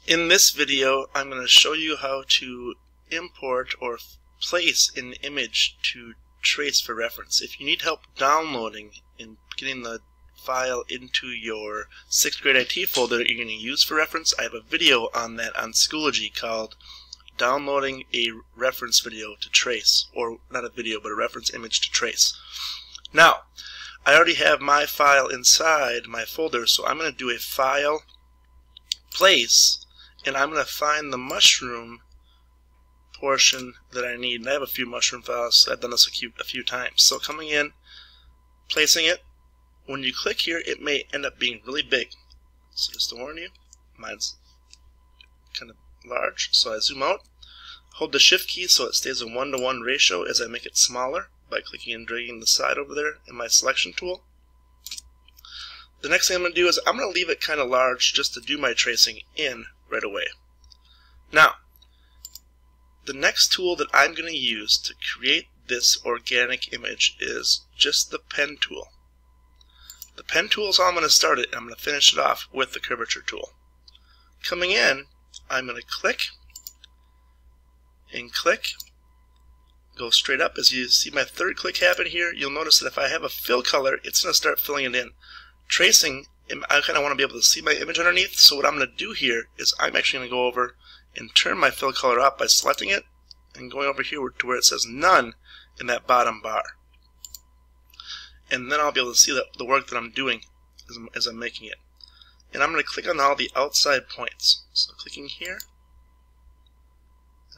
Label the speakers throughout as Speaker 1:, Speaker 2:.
Speaker 1: In this video, I'm going to show you how to import or place an image to trace for reference. If you need help downloading and getting the file into your 6th grade IT folder that you're going to use for reference, I have a video on that on Schoology called Downloading a Reference Video to Trace, or not a video, but a reference image to trace. Now, I already have my file inside my folder, so I'm going to do a file, place, and I'm going to find the mushroom portion that I need. And I have a few mushroom files. I've done this a few times. So coming in, placing it, when you click here, it may end up being really big. So just to warn you, mine's kind of large. So I zoom out, hold the shift key so it stays a 1-to-1 ratio as I make it smaller by clicking and dragging the side over there in my selection tool. The next thing I'm going to do is I'm going to leave it kind of large just to do my tracing in right away. Now, the next tool that I'm going to use to create this organic image is just the pen tool. The pen tool is how I'm going to start it, and I'm going to finish it off with the curvature tool. Coming in, I'm going to click and click, go straight up. As you see my third click happen here, you'll notice that if I have a fill color, it's going to start filling it in. Tracing, I kind of want to be able to see my image underneath, so what I'm going to do here is I'm actually going to go over and turn my fill color up by selecting it and going over here to where it says none in that bottom bar. And then I'll be able to see the work that I'm doing as I'm making it. And I'm going to click on all the outside points. So clicking here,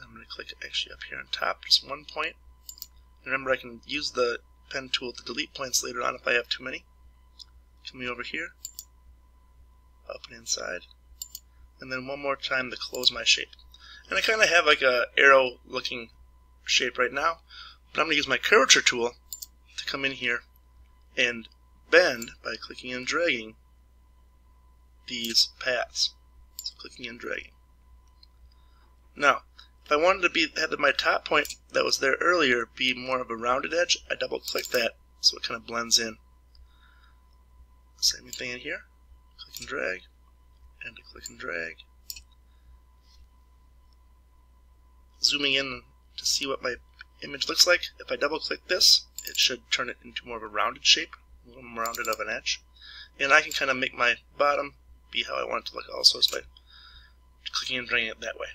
Speaker 1: I'm going to click actually up here on top, just one point. Remember, I can use the pen tool to delete points later on if I have too many. Coming over here, up and inside, and then one more time to close my shape. And I kind of have like a arrow looking shape right now, but I'm going to use my curvature tool to come in here and bend by clicking and dragging these paths. So clicking and dragging. Now, if I wanted to have my top point that was there earlier be more of a rounded edge, I double click that so it kind of blends in. Same thing in here, click and drag, and to click and drag. Zooming in to see what my image looks like. If I double click this, it should turn it into more of a rounded shape, a little more rounded of an edge. And I can kind of make my bottom be how I want it to look also, is by clicking and dragging it that way.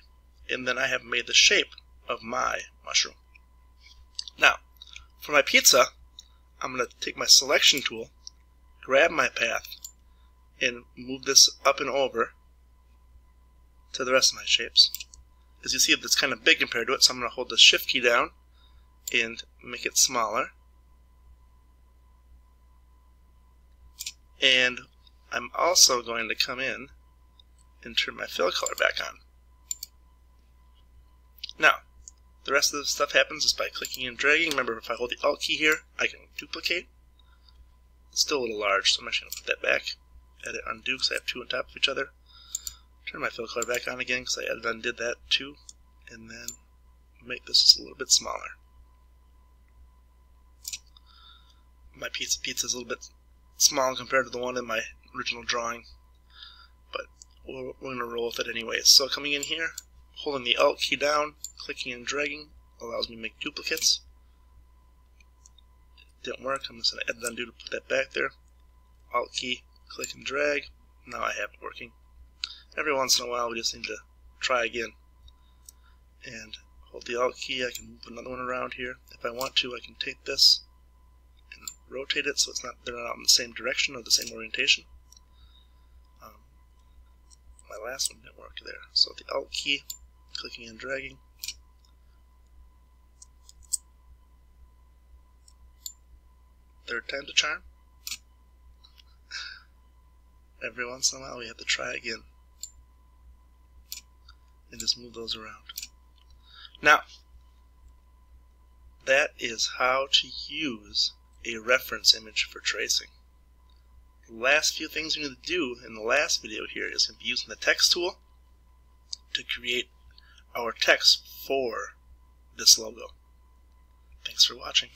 Speaker 1: And then I have made the shape of my mushroom. Now, for my pizza, I'm going to take my selection tool, grab my path, and move this up and over to the rest of my shapes. As you see, it's kind of big compared to it, so I'm going to hold the shift key down and make it smaller. And I'm also going to come in and turn my fill color back on. Now, the rest of the stuff happens just by clicking and dragging. Remember, if I hold the Alt key here, I can duplicate. It's still a little large, so I'm actually going to put that back. Edit undo because I have two on top of each other. Turn my fill color back on again because I edited undid that too. And then make this just a little bit smaller. My pizza is a little bit small compared to the one in my original drawing, but we're going to roll with it anyways. So coming in here, holding the Alt key down, clicking and dragging allows me to make duplicates. Didn't work. I'm just going to edit undo to put that back there. Alt key, click and drag. Now I have it working. Every once in a while we just need to try again. And hold the Alt key, I can move another one around here. If I want to, I can take this and rotate it so they're not in the same direction or the same orientation. My last one didn't work there. So the Alt key, clicking and dragging. Third time's a charm. Every once in a while we have to try again. And just move those around. Now, that is how to use a reference image for tracing. The last few things we need to do in the last video here is going to be using the text tool to create our text for this logo. Thanks for watching.